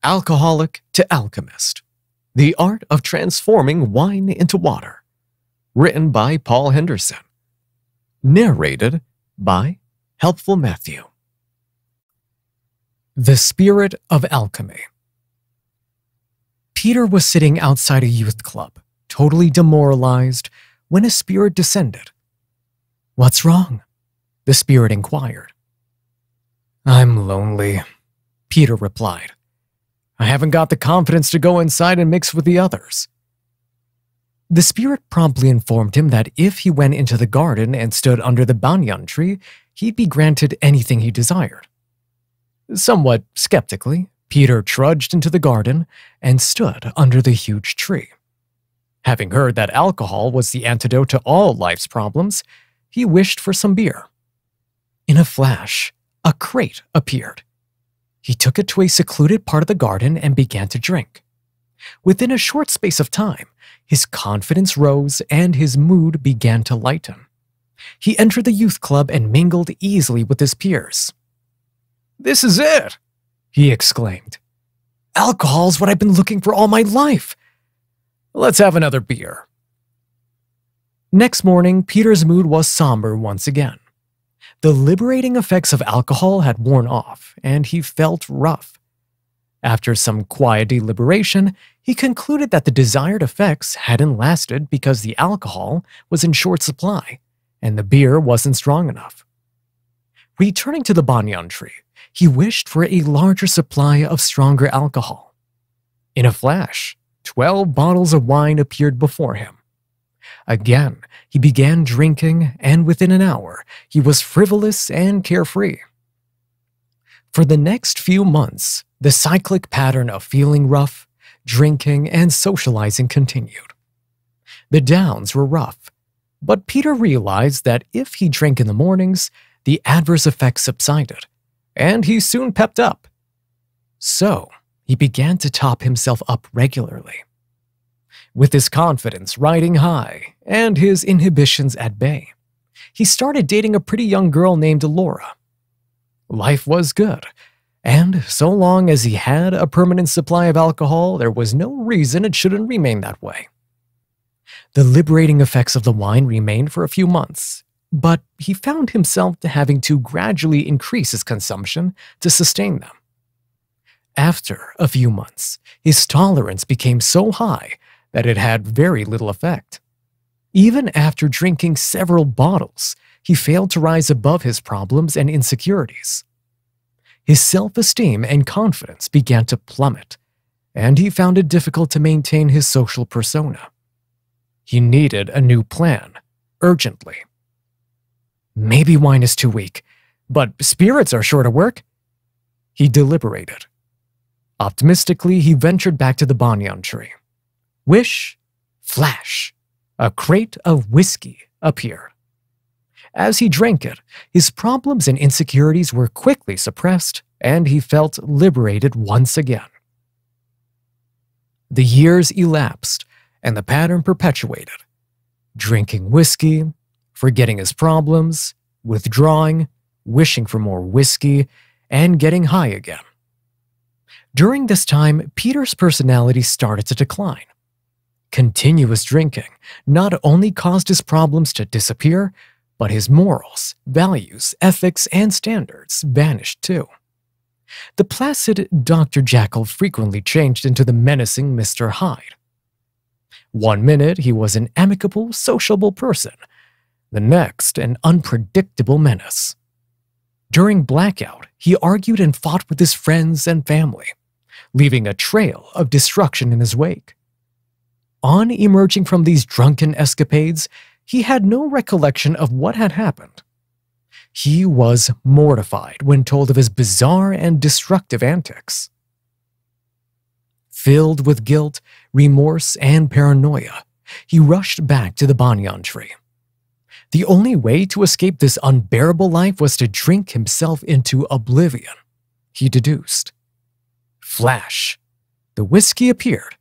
Alcoholic to Alchemist: The Art of Transforming Wine into Water. Written by Paul Henderson. Narrated by Helpful Matthew. The Spirit of Alchemy. Peter was sitting outside a youth club, totally demoralized, when a spirit descended. "What's wrong?" the spirit inquired. "I'm lonely," Peter replied. "I haven't got the confidence to go inside and mix with the others." The spirit promptly informed him that if he went into the garden and stood under the banyan tree, he'd be granted anything he desired. Somewhat skeptically, Peter trudged into the garden and stood under the huge tree. Having heard that alcohol was the antidote to all life's problems, he wished for some beer. In a flash, a crate appeared. He took it to a secluded part of the garden and began to drink. Within a short space of time, his confidence rose and his mood began to lighten. He entered the youth club and mingled easily with his peers. "This is it!" he exclaimed. "Alcohol's what I've been looking for all my life. Let's have another beer." Next morning, Peter's mood was somber once again. The liberating effects of alcohol had worn off, and he felt rough. After some quiet deliberation, he concluded that the desired effects hadn't lasted because the alcohol was in short supply, and the beer wasn't strong enough. Returning to the banyan tree, he wished for a larger supply of stronger alcohol. In a flash, 12 bottles of wine appeared before him. Again, he began drinking, and within an hour, he was frivolous and carefree. For the next few months, the cyclic pattern of feeling rough, drinking, and socializing continued. The downs were rough, but Peter realized that if he drank in the mornings, the adverse effects subsided, and he soon pepped up. So, he began to top himself up regularly. With his confidence riding high and his inhibitions at bay, he started dating a pretty young girl named Laura. Life was good, and so long as he had a permanent supply of alcohol, there was no reason it shouldn't remain that way. The liberating effects of the wine remained for a few months, but he found himself having to gradually increase his consumption to sustain them. After a few months, his tolerance became so high that it had very little effect. Even after drinking several bottles, he failed to rise above his problems and insecurities. His self-esteem and confidence began to plummet, and he found it difficult to maintain his social persona. He needed a new plan, urgently. Maybe wine is too weak, but spirits are sure to work. He deliberated. Optimistically, he ventured back to the banyan tree. Wish, flash, a crate of whiskey appeared. As he drank it, his problems and insecurities were quickly suppressed, and he felt liberated once again. The years elapsed, and the pattern perpetuated. Drinking whiskey, forgetting his problems, withdrawing, wishing for more whiskey, and getting high again. During this time, Peter's personality started to decline. Continuous drinking not only caused his problems to disappear, but his morals, values, ethics, and standards vanished too. The placid Dr. Jekyll frequently changed into the menacing Mr. Hyde. One minute he was an amicable, sociable person, the next an unpredictable menace. During blackout, he argued and fought with his friends and family, leaving a trail of destruction in his wake. On emerging from these drunken escapades, he had no recollection of what had happened. He was mortified when told of his bizarre and destructive antics. Filled with guilt, remorse, and paranoia, he rushed back to the banyan tree. The only way to escape this unbearable life was to drink himself into oblivion, he deduced. Flash! The whiskey appeared.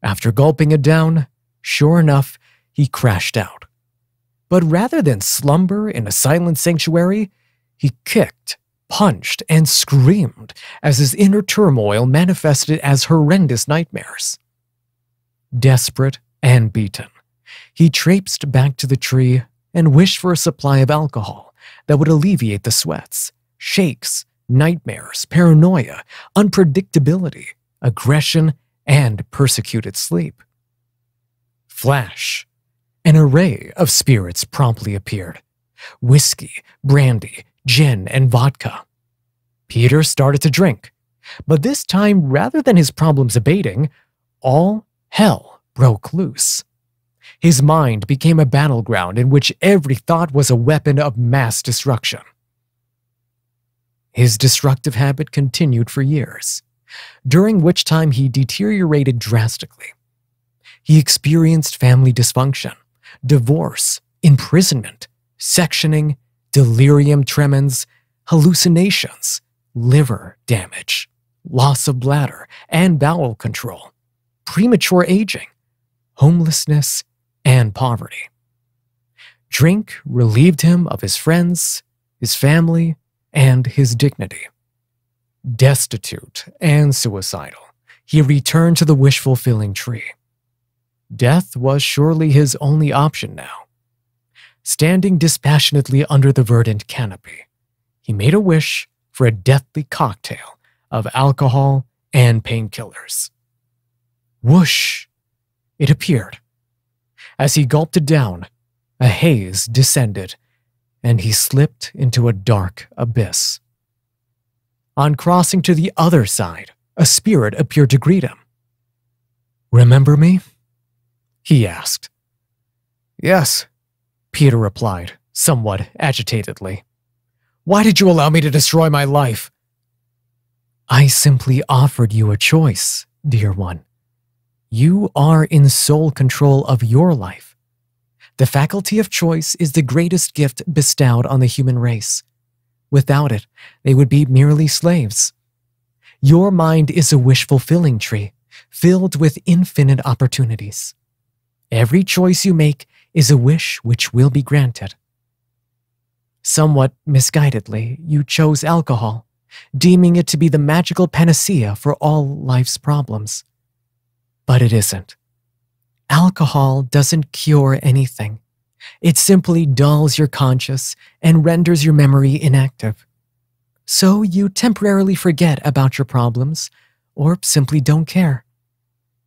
After gulping it down, sure enough, he crashed out. But rather than slumber in a silent sanctuary, he kicked, punched and screamed as his inner turmoil manifested as horrendous nightmares. Desperate and beaten, he traipsed back to the tree and wished for a supply of alcohol that would alleviate the sweats, shakes, nightmares, paranoia, unpredictability, aggression, and persecuted sleep. Flash. An array of spirits promptly appeared. Whiskey, brandy, gin, and vodka. Peter started to drink, but this time, rather than his problems abating, all hell broke loose. His mind became a battleground in which every thought was a weapon of mass destruction. His destructive habit continued for years, during which time he deteriorated drastically. He experienced family dysfunction, divorce, imprisonment, sectioning, delirium tremens, hallucinations, liver damage, loss of bladder and bowel control, premature aging, homelessness, and poverty. Drink relieved him of his friends, his family, and his dignity. Destitute and suicidal, he returned to the wish-fulfilling tree. Death was surely his only option now. Standing dispassionately under the verdant canopy, he made a wish for a deathly cocktail of alcohol and painkillers. Whoosh! It appeared. As he gulped it down, a haze descended, and he slipped into a dark abyss. On crossing to the other side, a spirit appeared to greet him. "Remember me?" he asked. "Yes," Peter replied, somewhat agitatedly. "Why did you allow me to destroy my life?" "I simply offered you a choice, dear one. You are in sole control of your life. The faculty of choice is the greatest gift bestowed on the human race. Without it, they would be merely slaves. Your mind is a wish-fulfilling tree, filled with infinite opportunities. Every choice you make is a wish which will be granted. Somewhat misguidedly, you chose alcohol, deeming it to be the magical panacea for all life's problems. But it isn't. Alcohol doesn't cure anything. It simply dulls your conscience and renders your memory inactive. So you temporarily forget about your problems, or simply don't care.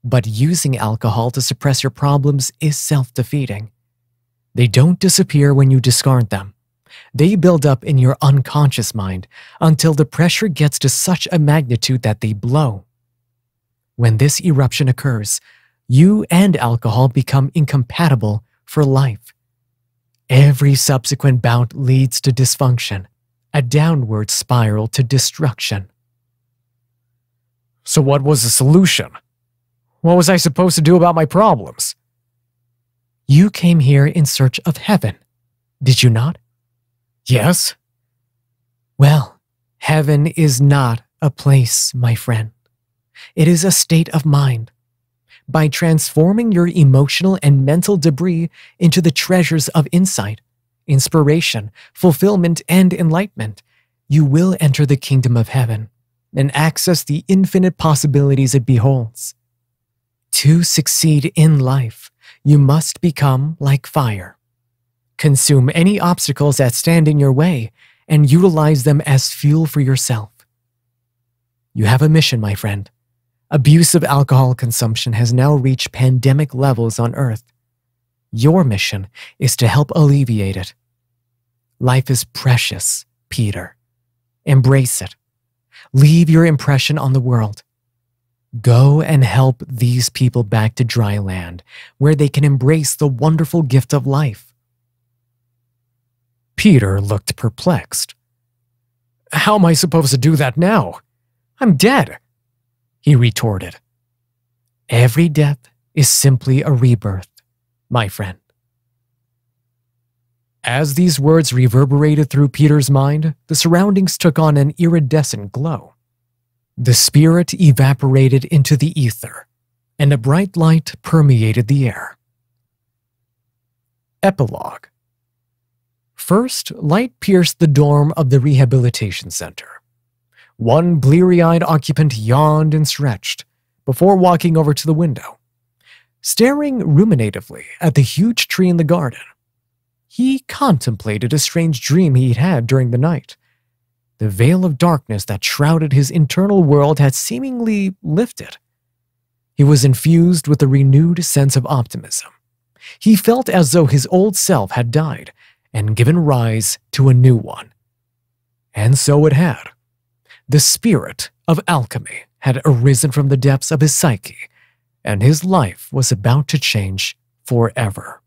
But using alcohol to suppress your problems is self-defeating. They don't disappear when you discard them. They build up in your unconscious mind until the pressure gets to such a magnitude that they blow. When this eruption occurs, you and alcohol become incompatible for life. Every subsequent bout leads to dysfunction, a downward spiral to destruction. So what was the solution? What was I supposed to do about my problems? You came here in search of heaven, did you not? Yes. Well, heaven is not a place, my friend. It is a state of mind. By transforming your emotional and mental debris into the treasures of insight, inspiration, fulfillment, and enlightenment, you will enter the kingdom of heaven and access the infinite possibilities it beholds. To succeed in life, you must become like fire. Consume any obstacles that stand in your way and utilize them as fuel for yourself. You have a mission, my friend. Abusive alcohol consumption has now reached pandemic levels on Earth. Your mission is to help alleviate it. Life is precious, Peter. Embrace it. Leave your impression on the world. Go and help these people back to dry land, where they can embrace the wonderful gift of life. Peter looked perplexed. How am I supposed to do that now? I'm dead, he retorted. Every death is simply a rebirth, my friend. As these words reverberated through Peter's mind, the surroundings took on an iridescent glow. The spirit evaporated into the ether, and a bright light permeated the air. Epilogue. First, light pierced the dorm of the rehabilitation center. One bleary-eyed occupant yawned and stretched before walking over to the window, staring ruminatively at the huge tree in the garden. He contemplated a strange dream he'd had during the night. The veil of darkness that shrouded his internal world had seemingly lifted. He was infused with a renewed sense of optimism. He felt as though his old self had died and given rise to a new one. And so it had. The spirit of alchemy had arisen from the depths of his psyche, and his life was about to change forever.